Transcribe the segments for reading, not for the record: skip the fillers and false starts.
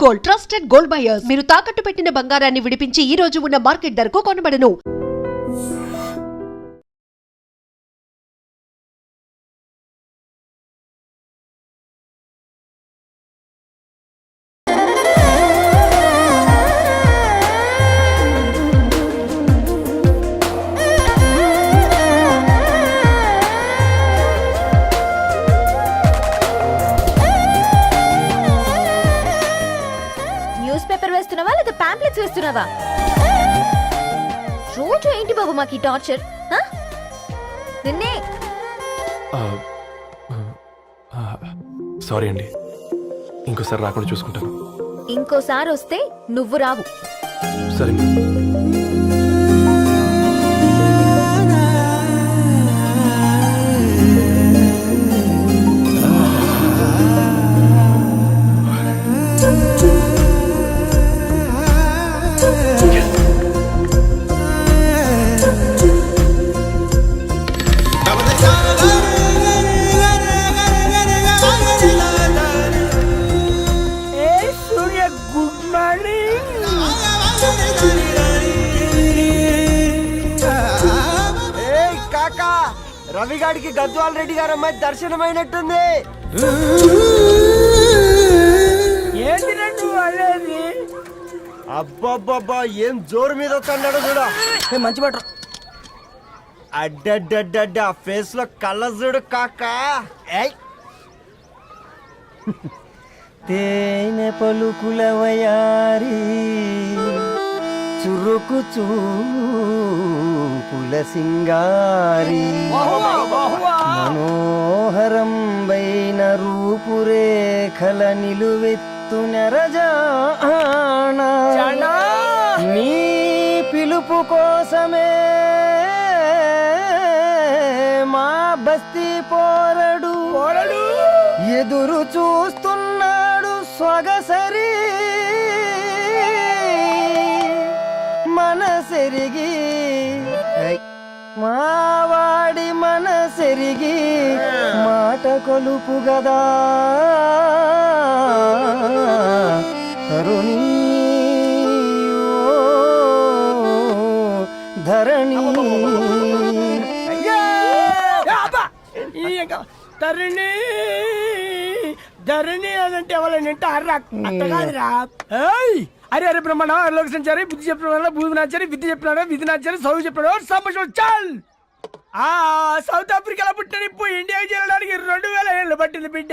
Gold, trusted gold buyers. మీరు తాకట్టు పెట్టిన బంగారాన్ని విడిపించి ఈ రోజు ఉన్న మార్కెట్ ధరకు కొనబడను. వేస్తున్నావా రోజు? ఏంటి బాబు మాకు టార్చర్? నిన్నే సారీ అండి, ఇంకోసారి రాకుండా చూసుకుంటాను. ఇంకోసారి వస్తే నువ్వు రావు. సరే. రవిగాడికి గద్వాల్ రెడ్డి గారు అమ్మాయి దర్శనమైనట్టుంది. అబ్బాబ్బా ఏం జోరు మీద వస్తున్నాడు చూడు. మంచి మాట. అడ్డడ్డడ్డ ఫేస్ లో కళ్ళ చూడు కాకా. తేనె పలుకుల వయారి చురుకు చూపుల సింగారి మనోహరం బైన రూపురేఖల నిలువెత్తు నెరజానా నీ పిలుపు కోసమే మా బస్తీ పోరడు ఎదురు చూస్తున్నాడు సొగసరి మనసెరిగి మావాడి మనసెరిగి మాట కొలుపు గదా తరుణి ధరణి తరుణి ధరణి అదంటే ఎవరైనా అట్ట కాదురా. అరే అరే బ్రహ్మణ లోక సంచారి బుద్ధి చెప్పిన భూమి నాచారి విద్య చెప్పినాడు విధి నాచారి చదువు చెప్పినాడు సంభాషణ చాల్. సౌత్ ఆఫ్రికాలో పుట్టిన ఇప్పుడు ఇండియాకి చేరడానికి 2000 ఏళ్ళు పట్టింది బిడ్డ.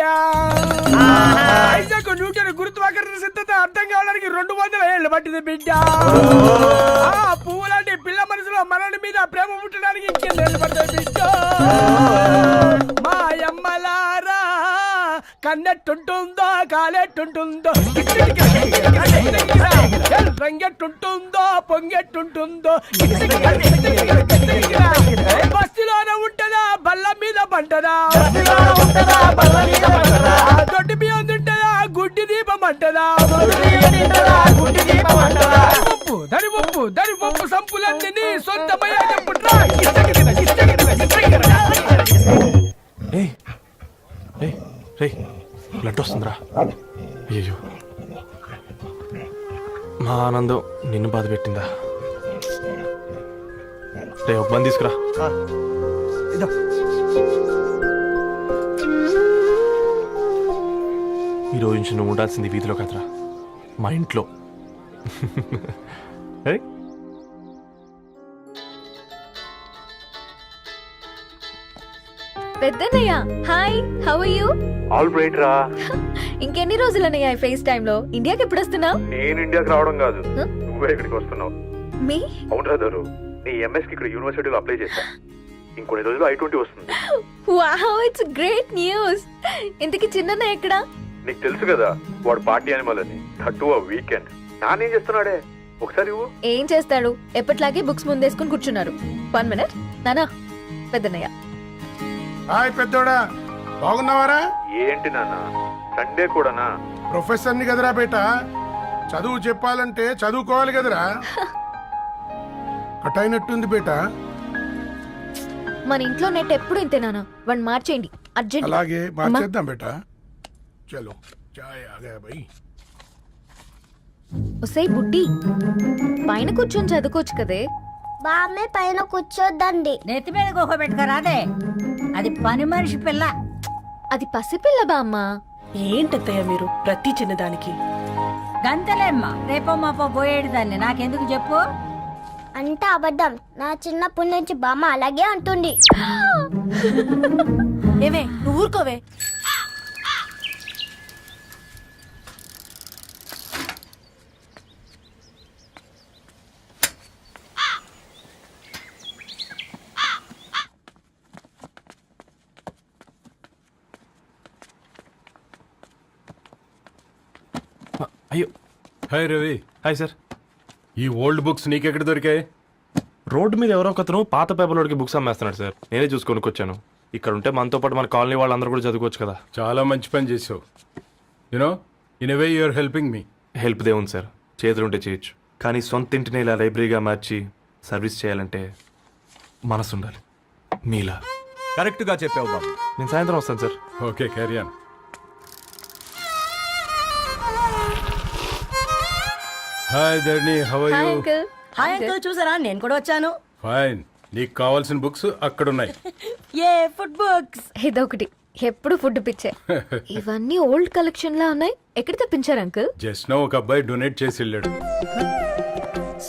ఐజాక్ న్యూటన్ గురుత్వాకర్షణ సిద్ధత అర్థం కావడానికి 200 ఏళ్ళు పట్టింది బిడ్డ. పువ్వు లాంటి పిల్ల మనసులో మనని మీద ప్రేమ పుట్టడానికి ఇంకేళ్ళు పడతాయి బిడ్డ. మా అమ్మలారా కన్నెట్టుంటుందో కాలెట్టుంటుందో రంగెట్టుంటుందో పొంగెట్టుంటుందో బస్తిలోనే ఉంటదా బల్ల మీద పంటదా దొడ్డి బియ్యం తింటదా గుడ్డి దీపం అంటదా దరి పప్పు సంపులన్నీ సొంతమయ్యా చెప్పుట్రా. బ్లడ్ వస్తుందిరా. అయ్యో, మా ఆనందం నిన్ను బాధ పెట్టిందా? రే ఒక బంద్ తీసుకురా. ఈరోజు నుంచి నువ్వు ఉండాల్సింది వీధిలో కదరా, మా ఇంట్లో. పెద్దన్నయ్య hi, how are you? All right రా. ఇంకెన్ని రోజులన్నయ్య ఫేస్ టైమ్ లో? ఇండియాకి ఎప్పుడు వస్తున్నావు? నేను ఇండియాకి రావడం కాదు, నువ్వే ఇక్కడికి వస్తున్నావు. మీ అవునరా దరు, నీ ఎంఎస్ కి ఇక్కడ యూనివర్సిటీలో అప్లై చేశా. ఇంకొన్ని రోజులు I-20 వస్తుంది. Wow, it's great news. ఇంతకి చిన్నన్నయ్య ఎక్కడ? నీకు తెలుసు కదా వాడు పార్టీ అనిమల్ అని. థర్టూ వీకెండ్ నానేం చేస్తున్నాడే ఒకసారి ఇవ్వు. ఏం చేస్తాడు, ఎప్పట్లాగే బుక్స్ ముందేసుకుని కూర్చున్నారు. 1 మినిట్ నానా. పెద్దన్నయ్య హాయ్ పెద్దోడా, బాగున్నావారా? ఏంటి నాన్న సండే కూడానా? ప్రొఫెసర్ ని కదరా బేట, చదువు చెప్పాలంటే చదువుకోవాలి కదరా. కట్ అయినట్టుంది బేట. మన ఇంట్లో నెట్ ఎప్పుడు ఇంతే నాన్న, వన్ మార్చేయండి అర్జెంట్. అలాగే మార్చేద్దాం బేట. చలో చాయ్ ఆ గయా భయ్. ఒసై బుడ్డి పైన కూర్చొని చదువుకోవచ్చు కదే. బామ్మే పైన కూర్చోద్దండి. నెత్తి మీద గుహ పెట్టుకోరాదే, అది పని మనిషి పిల్ల. అది పసిపిల్ల బామ్మ. ఏంటత్తయ్య మీరు ప్రతి చిన్నదానికి? గంతలేమ్మా, రేపో మాపో పోయేడు దాన్ని నాకెందుకు చెప్పు. అంటే అబద్ధం. నా చిన్నప్పటి నుంచి బామ్మ అలాగే అంటుంది. ఏమే నువ్వు ఊరుకోవే. అయ్యో, హాయ్ రవి. Hi sir. ఈ ఓల్డ్ బుక్స్ నీకెక్కడ దొరికాయి? రోడ్డు మీద ఎవరో ఒకతను పాత పేపర్లోకి బుక్స్ అమ్మేస్తున్నాడు సార్. నేనే చూసుకొని వచ్చాను. ఇక్కడ ఉంటే మనతో పాటు మన కాలనీ వాళ్ళందరూ కూడా చదువుకోవచ్చు కదా. చాలా మంచి పని చేసావు. You know in a way you're helping me. Help దేవుంది సార్, చేతులుంటే చేయొచ్చు. కానీ సొంత ఇంటిని ఇలా లైబ్రరీగా మార్చి సర్వీస్ చేయాలంటే మనసు ఉండాలి. మీలా. కరెక్ట్గా చెప్పావు బాబు. నేను సాయంత్రం వస్తాను sir. Okay, carry on. Hi Dharni, how are hi you? Uncle. Hi uncle, చూసారా నేను కూడా వచ్చాను. ఫైన్. నీకు కావాల్సిన బుక్స్ అక్కడ ఉన్నాయి. ఏ ఫుడ్ బుక్స్? ఇదొకటి, ఎప్పుడు ఫుడ్ పిచ్చే. ఇవన్నీ ఓల్డ్ కలెక్షన్ లా ఉన్నాయి. ఎక్కడ తెప్పించారు అంకుల్? జస్ట్ నో ఒక అబ్బాయి డొనేట్ చేసి వెళ్ళాడు.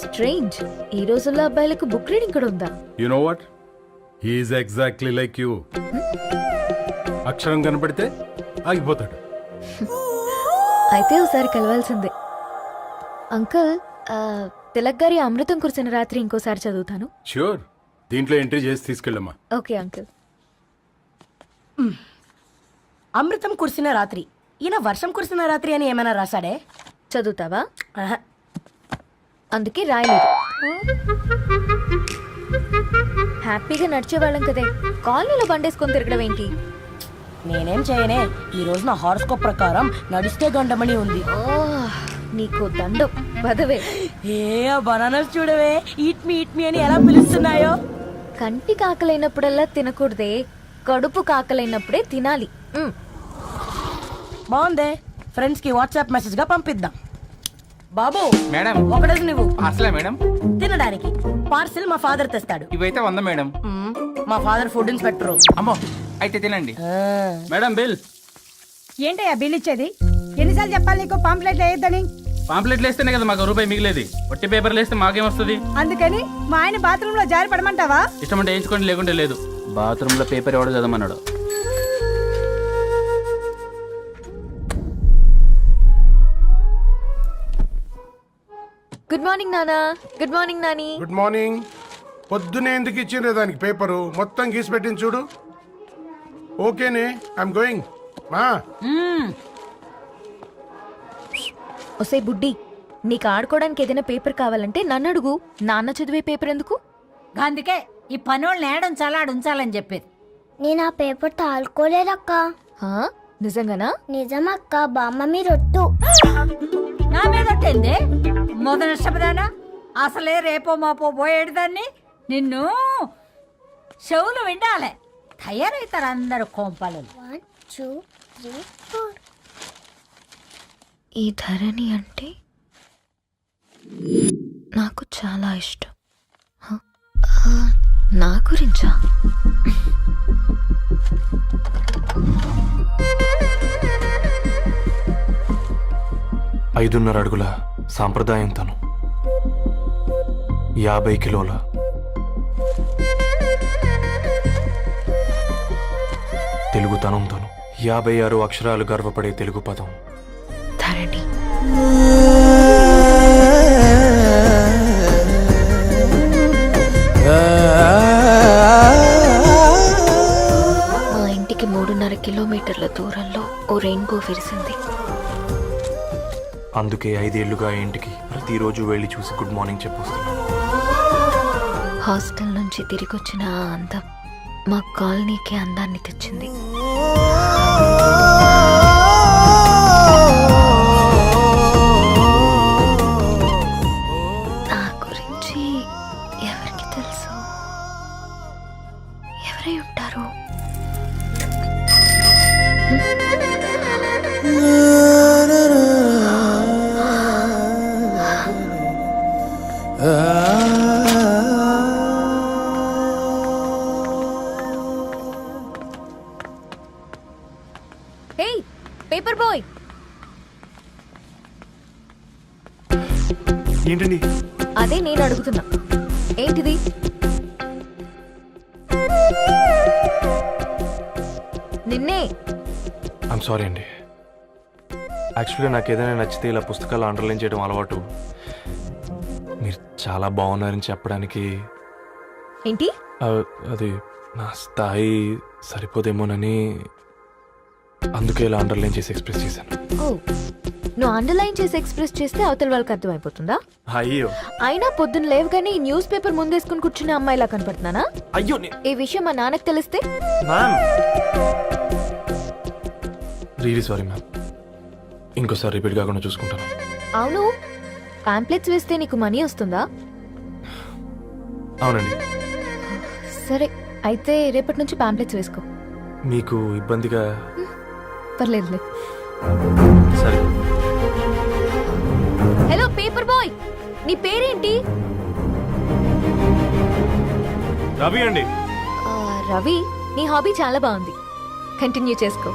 స్ట్రేంజ్, ఈ రోజుల్లో అబ్బాయిలకు బుక్ రీడింగ్ కూడా ఉందా? You know what, he's exactly like you. అక్షరం కనపడితే ఆగిపోతాడు. అయితే ఒకసారి కలవాల్సిందే. అంకుల్, తిలక్ గారి అమృతం కురిసిన రాత్రి ఇంకోసారి చదువుతాను. ష్యూర్, దీంట్లో ఎంట్రీ చేసి తీసుకెళ్ళమ్మా. Okay uncle. అమృతం కురిసిన రాత్రి. ఈయన వర్షం కురిసిన రాత్రి అని ఏమైనా రాశాడే? చదువుతావా? ఆహా. అందుకే రాయలేదు. హ్యాపీగా నడిచేవాళ్ళం కదే, కాలనీలో బండేసుకొని తిరగడం ఏంటి? నేనేం చేయనే, ఈ రోజు నా హారోస్కోప్ ప్రకారం నడిస్తే గండమణి ఉంది. ఓ, నీకు దండం పదవే. ఏ బనానాస్ చూడవే, ఈట్ మీ అని ఎలా పిలుస్తున్నాయో. కంటి కాకలైనప్పుడల్లా తినకూడదే, కడుపు కాకలైనప్పుడే తినాలి. బాగుందే, ఫ్రెండ్స్ కి వాట్సాప్ మెసేజ్ గా పంపిద్దాం. బాబు మేడం ఒకడేసి నువ్వు అసలే మేడం తినడానికి పార్సిల్ మా ఫాదర్ తెస్తాడు. ఇవైతే 100 మేడం. మా ఫాదర్ ఫుడ్ ఇన్స్పెక్టర్. అమ్మో, అయితే తినండి మేడం. బిల్ ఏంటయ్యా బిల్ ఇచ్చేది? ఎన్నిసార్లు చెప్పాలి నీకు పాంప్లెట్ వేయొద్దని? పాంప్లెట్లు వేస్తేనే కదా మాకు రూపాయి మిగిలేది. ఒట్టి పేపర్లు వేస్తే మాకేం వస్తుంది? అందుకని మా ఆయన బాత్రూమ్ లో జారి పడమంటావా? ఇష్టం అంటే వేయించుకోండి, లేకుంటే లేదు. బాత్రూమ్ లో పేపర్ ఎవడో చదవమన్నాడు. గుడ్ మార్నింగ్ నానా. Good morning Nani. Good morning. పొద్దునే ఎందుకు ఇచ్చిండ్రే దానికి పేపరు? మొత్తం గీసి పెట్టింది చూడు. ఓకేనే, ఐఎమ్ గోయింగ్. మా ఒసే బుడ్డి, నీకు ఆడుకోవడానికి ఏదైనా పేపర్ కావాలంటే నన్ను అడుగు. నాన్న చదివే పేపర్ ఎందుకు? అందుకే ఈ పనోళ్ళని ఏడంచాలా ఉంచాలని చెప్పేది. నేను ఆ పేపర్ తాలుకోలేదక్క. హా? నిజంగానా? నిజమక్క, బామ్మ మీరొట్టు. నా మీద ఒట్టేంది? మొదటి నష్టపదానా? అసలే రేపో మాపో పోయేడు దాన్ని. నిన్ను చెవులు వినాలే, తయారవుతారు అందరు కోంపాలు. 1 2 3 4. ఈ ధరణి అంటే నాకు చాలా ఇష్టం. హ? నా గురించా? 5.5 అడుగుల సాంప్రదాయం తను, 50 కిలోల తెలుగుతనం తను, 56 అక్షరాలు గర్వపడే తెలుగు పదం ధరణి. మా ఇంటికి 3.5 కిలోమీటర్ల దూరంలో ఓ రెయిన్బో విరిసింది. అందుకే 5 ఏళ్లుగా ఇంటికి ప్రతిరోజు వెళ్ళి చూసి గుడ్ మార్నింగ్ చెప్పొస్తున్నాను. హాస్టల్ నుంచి తిరిగొచ్చిన ఆ అందం మా కాలనీకి అందాన్ని తెచ్చింది. నా గురించి ఎవరికి తెలుసు? ఎవరై ఉంటారు? ఏంటండి? అదే నేను అడుగుతున్నా, ఏంటిది? నిన్నే. ఐమ్ సారీ అండి. యాక్చువల్గా నాకు ఏదైనా నచ్చితే ఇలా పుస్తకాలు అండర్లైన్ చేయడం అలవాటు. మీరు చాలా బాగున్నారని చెప్పడానికి ఏంటి? అది నా స్థాయి సరిపోదేమోనని అందుకే ఇలా అండర్లైన్ చేసి ఎక్స్ప్రెస్ చేశాను. ఓ, నువ్వు అండర్లైన్ చేసి ఎక్స్ప్రెస్ చేస్తే అవతల వాళ్ళకి అర్థమైపోతుందా? అయ్యో అయినా పొద్దున్న లేవగానే ఈ న్యూస్ పేపర్ ముందేసుకుని కూర్చునే అమ్మాయిలా కనపడుతున్నానా? అయ్యో ఈ విషయం మా నాన్నకి తెలిస్తే? Ma'am really sorry ma'am. ఇంకోసారి రిపీట్ కాకుండా చూసుకుంటాను. అవును, పాంప్లెట్స్ వేస్తే నీకు మనీ వస్తుందా? అవునండి. సరే, అయితే రేపటి నుంచి పాంప్లెట్స్ వేసుకో. మీకు ఇబ్బందిగా? పర్లేదులే. సరే. హలో పేపర్ బాయ్, నీ పేరేంటి? రవి అండి. రవి, నీ హాబీ చాలా బాగుంది, కంటిన్యూ చేసుకో.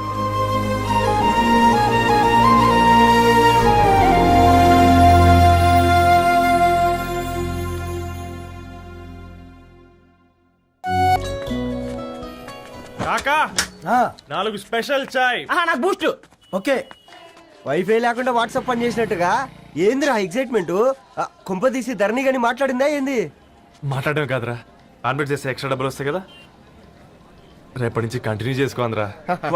కాకా 4 స్పెషల్ చాయ్. నాకు బూస్ట్. ఓకే, వైఫై లేకుండా వాట్సాప్ పని చేసినట్టుగా ఏందిరా ఎగ్జైట్మెంట్? కుంప తీసి ధరణి గాని మాట్లాడిందా ఏంది? మాట్లాడడం కాదురా, కాన్వర్ట్ చేస్తే ఎక్స్ట్రా డబ్బులు వస్తాయి కదా, రేపటి నుంచి కంటిన్యూ చేసుకోందిరా.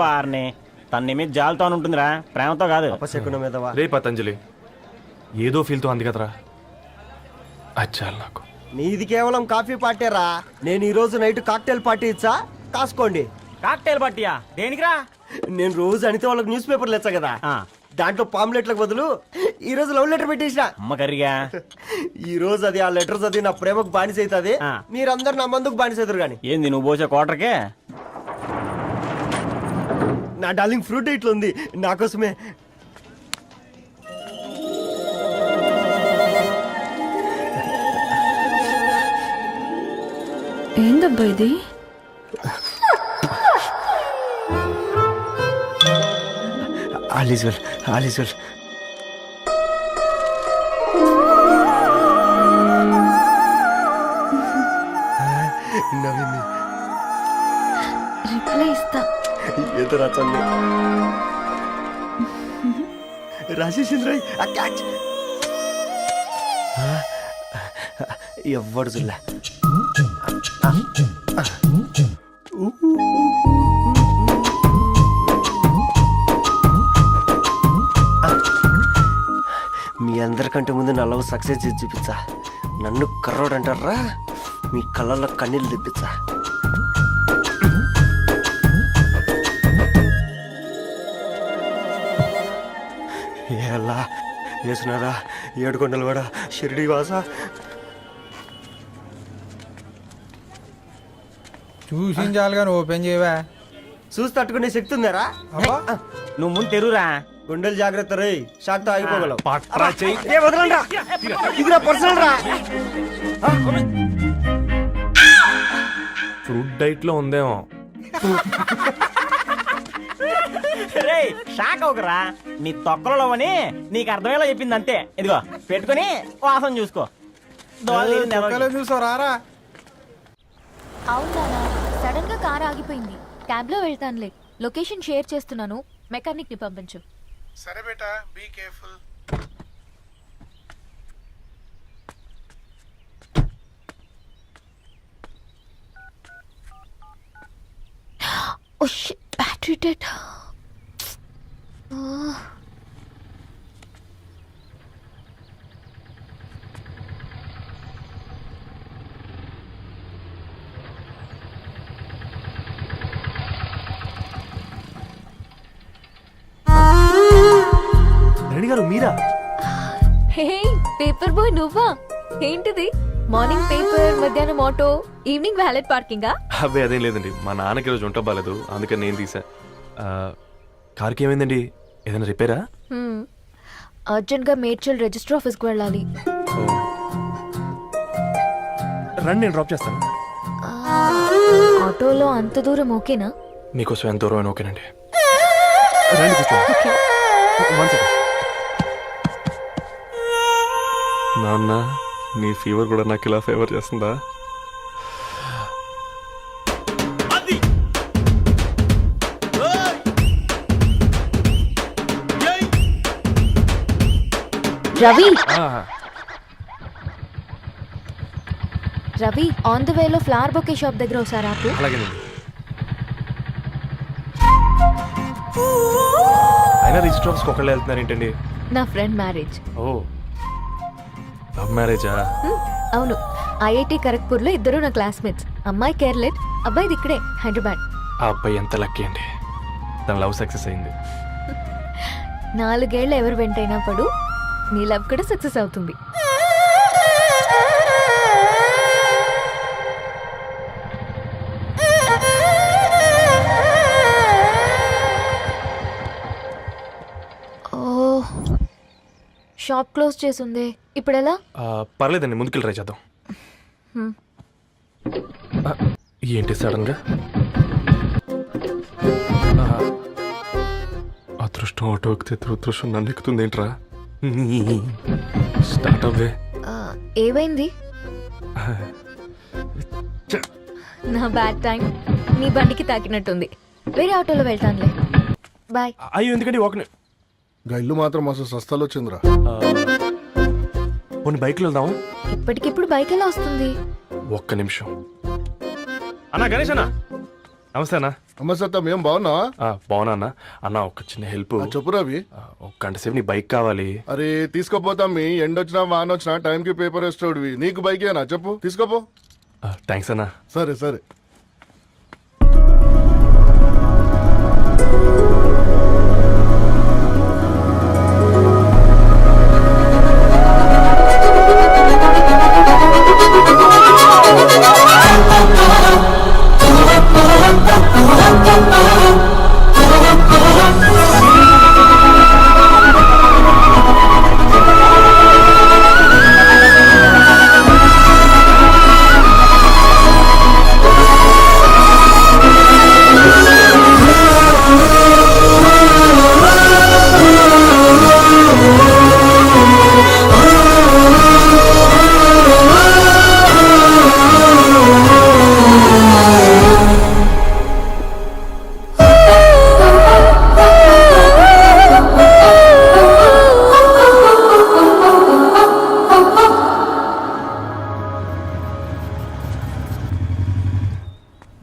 వారిని తన మీద జాలతో ఉంటుందిరా, ప్రేమతో కాదు. అపశకునం మీదవా? రే పతంజలి, ఏదో ఫీల్తో అంది కదరా, అది చాలు నాకు. నీది కేవలం కాఫీ పార్టీరా. నేను ఈ రోజు నైట్ కాక్టైల్ పార్టీ ఇచ్చా, కాసుకోండి. కాక్టైల్ పార్టీయా? దేనికిరా? నేను రోజు అనితే వాళ్ళకి న్యూస్ పేపర్లు ఇచ్చా కదా, దాంట్లో పాంప్లెట్లకు బదులు ఈ రోజు లవ్ లెటర్ పెట్టేసిన. అమ్మ కర్రీగా ఈ రోజు అది ఆ లెటర్ చదివి నా ప్రేమకు బానిస అవుతుంది. మీరందరు నా మందుకు బానిస అవుతారు. కానీ ఏంది నువ్వు పోసే కోటర్కే? నా డార్లింగ్ ఫ్రూట్ ఇట్లా ఉంది నా కోసమే. ఏందబ్బా ఇది? ఆలిజువల్ ఆలిజువల్. నవ్వింది. రిప్లై ఇస్తా. ఏదో రచండి రాజేసింద్ర క్యాచ్. ఎవ్వడు జుల్లా. మీ అందరికంటే ముందు నా లవ్ సక్సెస్ చేసి చూపించా. నన్ను కర్రోడు అంటారా, మీ కళ్ళల్లో కన్నీళ్ళు తెప్పించా. ఎలా వేసినారా ఏడుకొండల వాడ షిరిడి వాస. చూసించాలి కానీ ఓపెన్ చేయవా? చూసి తట్టుకునే శక్తి ఉందారా? నువ్వు ముందు తెరురా. గుండెలు జాగ్రత్త రే, షాక్ తో ఆగిపోగలవు. పట్రా చెయ్యి. ఇది నా పర్సనల్ రా. ఫ్రూట్ డైట్ లో ఉందేమో. రే షాక్ అవకరా, నీ తొక్కలలో అని నీకు అర్థమయ్యేలా చెప్పింది అంతే. ఇదిగో పెట్టుకుని వాసన చూసుకో. చూసారా? అవునా, సడన్ గా కార్ ఆగిపోయింది. క్యాబ్ లో వెళ్తానులే. లొకేషన్ షేర్ చేస్తున్నాను, మెకానిక్ ని పంపించు. సరే బేటా, be careful. Oh shit, battery dead. Reddy గారు మీరా? హే పేపర్ బాయ్, నువ్వా? ఏంటిది? మార్నింగ్ పేపర్, మధ్యాహ్నం ఆటో, ఈవినింగ్ వ్యాలెట్ పార్కింగా? అబ్బాయి అదేం లేదండి, మా నాన్నకి రోజు ఉంట బాగాలేదు, అందుకని నేను తీసా. కార్కి ఏమైందండి? ఏదైనా రిపేరా? అర్జెంట్ గా మేడ్చల్ రిజిస్టర్ ఆఫీస్ కు వెళ్ళాలి. రండి, నేను డ్రాప్ చేస్తాను. ఆటోలో అంత దూరం ఓకేనా? మీకోసం ఎంత దూరం అయినా ఓకేనండి. రండి కూర్చోండి. ఓకే. One second. నాన్న నీ ఫీవర్ కూడా నాకు ఇలా ఫేవర్ చేస్తుందా? రవి ఆ, రవి ఆన్ ద వేలో ఫ్లవర్ బొకే షాప్ దగ్గర ఒకసారి ఆపు. అలాగేనండి. అయినా రిజిస్టర్ ఆఫీస్కి ఒకళ్ళు వెళ్తున్నారు ఏంటండి? నా ఫ్రెండ్ మ్యారేజ్. ఓ లవ్ మ్యారేజా? అవును, ఐఐటి ఖరగ్పూర్లో ఇద్దరు నా క్లాస్మేట్స్. అమ్మాయి కేర్లెట్, అబ్బాయిది ఇక్కడే హైదరాబాద్. ఆ అబ్బాయి ఎంత లక్కీ అండి, తన లవ్ సక్సెస్ అయింది. 4 ఏళ్ళు ఎవరు వెంటైనా పడు, నీ లవ్ కూడా సక్సెస్ అవుతుంది. ఓ, షాప్ క్లోజ్ చేసింది, ఇప్పుడు ఎలా? పర్లేదండి, ముందుకెళ్ళి ట్రై చేద్దాం. ఆ, ఏంటి సడన్గా? అదృష్టం ఆటో ఎక్కితే దురదృష్టం నన్ను ఎక్కుతుంది ఏంట్రా? స్టార్ట్ అవ్వే. ఏమైంది? నా బ్యాడ్ టైం నీ బండికి తాకినట్టుంది. వేరే ఆటోలో వెళ్తానులే, బాయ్. అయ్యో ఎందుకండి ఒక గా ఇల్లు మాత్రం అసలు సస్తాలో వచ్చిందిరా. కొన్ని బైక్లో వెళ్దాం. ఇప్పటికిప్పుడు బైక్ ఎలా వస్తుంది? ఒక్క నిమిషం. అన్నా గణేష్ అన్న, నమస్తే అన్న. అమ్మసత్తం ఏం బాగున్నావా? బాగున్నా అన్న. అన్న ఒక చిన్న హెల్ప్. చెప్పు రవి. ఒక గంట సేపు నీ బైక్ కావాలి. అరే తీసుకోపోతాం, మీ ఎండొచ్చినా వానొచ్చినా టైంకి పేపర్ వేస్తాడువి. నీకు బైకేనా చెప్పు, తీసుకోపో. థ్యాంక్స్ అన్న. సరే సరే.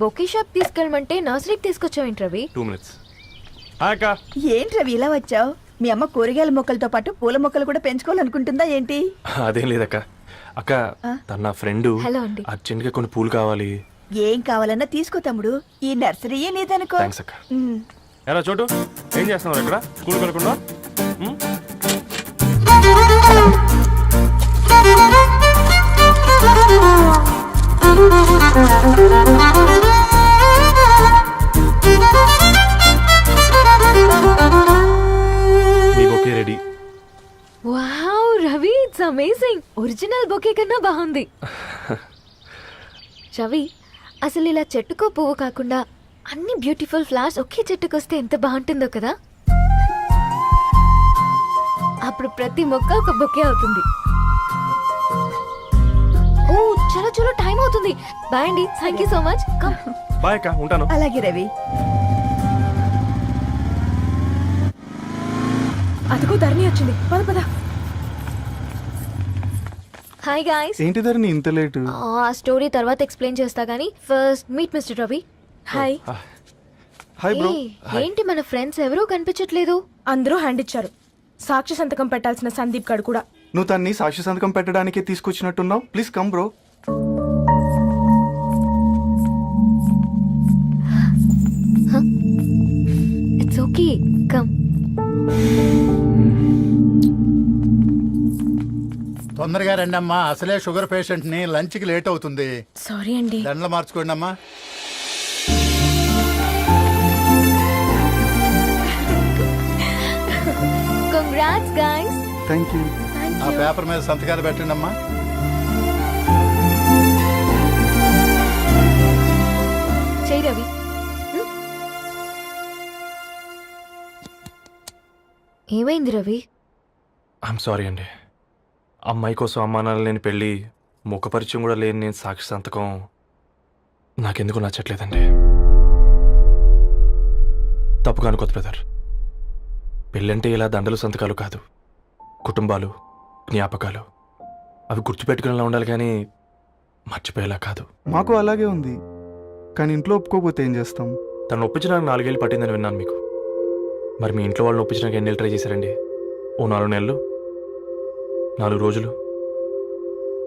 బొకే షాప్ తీసుకెళ్ళమంటే నర్సరీకి తీసుకొచ్చావేంటి రవి? 2 minutes. అక్క ఏంటి రవి ఇలా వచ్చావు? మీ అమ్మ కూరగాయల మొక్కలతో పాటు పూల మొక్కలు కూడా పెంచుకోవాలనుకుంటుందా ఏంటి? అదేం లేదక్క. అక్క తన నా ఫ్రెండ్, హలో అండి. అర్జెంట్ గా కొన్ని పూలు కావాలి. ఏం కావాలన్నా తీసుకో తమ్ముడు, ఈ నర్సరీయే నీదనుకో. థ్యాంక్స్ అక్క. ఎలా చోటు ఏం చేస్తున్నావు ఇక్కడ? స్కూల్ కలకుండా మీ bouquet ready. Wow Ravi, it's amazing. Original bouquet కన్నా బాగుంది. రవి, అసలు ఇలా చెట్టుకో పువ్వు కాకుండా అన్ని బ్యూటిఫుల్ ఫ్లవర్స్ ఒకే చెట్టుకు వస్తే ఎంత బాగుంటుందో కదా. అప్పుడు ప్రతి మొక్క ఒక బొకే అవుతుంది. ఓ చలో చలో, టైం అవుతుంది. బాయ్ అండి, thank you so much. Come. Bye అక్క, ఉంటాను. అలాగే రవి. అదిగో ధరణి వచ్చింది, పద పద. Hi guys. ఏంటి ధరణి ఇంత లేట్? ఆ స్టోరీ తర్వాత ఎక్స్ప్లెయిన్ చేస్తా గానీ first meet mister Ravi. Hi. Hi bro. ఏంటి మన ఫ్రెండ్స్ ఎవరూ కనిపించట్లేదు? అందరూ హ్యాండ్ ఇచ్చారు. సాక్షి సంతకం పెట్టాల్సిన సందీప్ గడు కూడా. నువ్వు తన్ని సాక్షి సంతకం పెట్టడానికి తీసుకొచ్చినట్టున్నావు. Please come bro. It's okay, come. తొందరగా రండి అమ్మా, అసలే షుగర్ పేషెంట్ ని, లంచ్ కి లేట్ అవుతుంది. సారీ అండి. దండలు మార్చుకోండి అమ్మా. Congrats guys. Thank you. ఆ పేపర్ మీద సంతకాలు పెట్టండి అమ్మా. చెయ్యి రవి. ఏమైంది రవి? ఐఎమ్ సారీ అండి. అమ్మాయి కోసం అమ్మానాలు లేని పెళ్ళి, ముఖపరిచయం కూడా లేని నేను సాక్షి సంతకం నాకెందుకు నచ్చట్లేదండి. తప్పుగా అనుకోదు బ్రదర్. పెళ్ళంటే ఇలా దండలు సంతకాలు కాదు, కుటుంబాలు, జ్ఞాపకాలు. అవి గుర్తుపెట్టుకునేలా ఉండాలి కానీ మర్చిపోయేలా కాదు. మాకు అలాగే ఉంది, కానీ ఇంట్లో ఒప్పుకోకపోతే ఏం చేస్తాం? తను ఒప్పించడానికి 4 ఏళ్ళు పట్టిందని విన్నాను మీకు. మరి మీ ఇంట్లో వాళ్ళని ఒప్పించడానికి ఎన్ని ట్రై చేశారండి? ఓ 4 నెలలు, 4 రోజులు,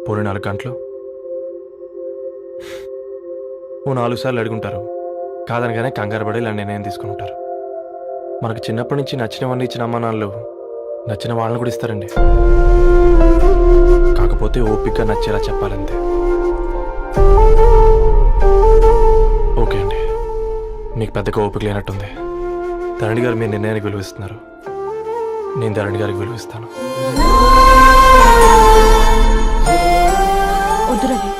పోనీ 4 గంటలు, ఓ 4 సార్లు అడుగుంటారు. కాదనగానే కంగారు పడి ఇలా నిర్ణయం తీసుకుని ఉంటారు. మనకు చిన్నప్పటి నుంచి నచ్చినవన్నీ ఇచ్చిన అమ్మా నాన్నలు నచ్చిన వాళ్ళని కూడా ఇస్తారండి. కాకపోతే ఓపికగా నచ్చేలా చెప్పాలంతే. ఓకే అండి, మీకు పెద్దగా ఓపిక లేనట్టుంది. ధరణి గారు మీ నిర్ణయానికి విలువిస్తున్నారు, నేను ధరణి గారికి విలువిస్తాను. వద్దు రవి,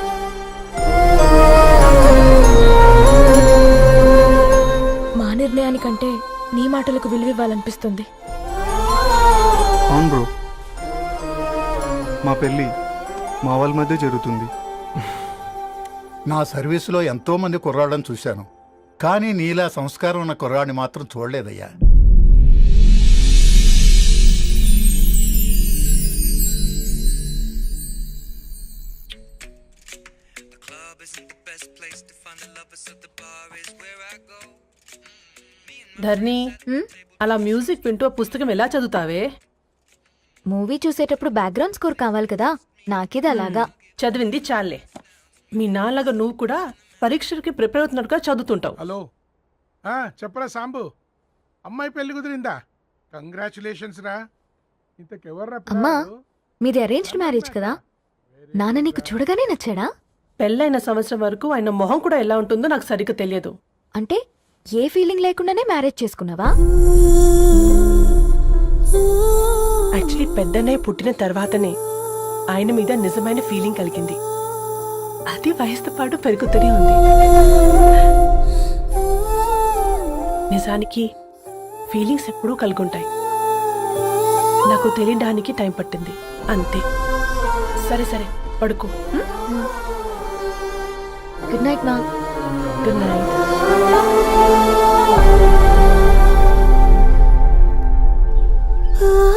మా నిర్ణయానికంటే నీ మాటలకు విలువ ఇవ్వాలనిపిస్తుంది. అవును బ్రో, మా పెళ్ళి మా వాళ్ళ మధ్య జరుగుతుంది. నా సర్వీసులో ఎంతో మంది కుర్రాళ్ళని చూశాను, కానీ నీలా సంస్కారం ఉన్న కుర్రాడిని మాత్రం చూడలేదయ్యా. ధర్ని, అలా మ్యూజిక్ వింటూ పుస్తకం ఎలా చదువుతావే? మూవీ చూసేటప్పుడు బ్యాక్గ్రౌండ్ స్కోర్ కావాలి కదా, నాకిది అలాగా. చదివింది చాలే. మీ నాన్నగా నువ్వు కూడా పరీక్షలకి ప్రిపేర్ అవుతున్నట్టుగా చదువుతుంటావు. హలో, చెప్పరా సాంబు, అమ్మాయి పెళ్లి కుదిరిందా? కంగ్రాచులేషన్స్ రా. ఇంతకెవర్రా అమ్మా, పిల్లాడు? మీది అరేంజ్డ్ మ్యారేజ్ కదా, నాన్న నీకు చూడగానే నచ్చాడా? పెళ్ళైన సంవత్సరం వరకు ఆయన మొహం కూడా ఎలా ఉంటుందో నాకు సరిగ్గా తెలియదు. అంటే ఏ ఫీలింగ్ లేకుండానే మ్యారేజ్ చేసుకున్నావా? యాక్చువల్లీ పెద్దన్నయ్య పుట్టిన తర్వాతనే ఆయన మీద నిజమైన ఫీలింగ్ కలిగింది. అది వయసుతో పాటు పెరుగుతూనే ఉంది. నిజానికి ఫీలింగ్స్ ఎప్పుడూ కలుగుంటాయి, నాకు తెలియడానికి టైం పట్టింది అంతే. సరే సరే, పడుకో. గుడ్ నైట్ మా. Good night. ఆ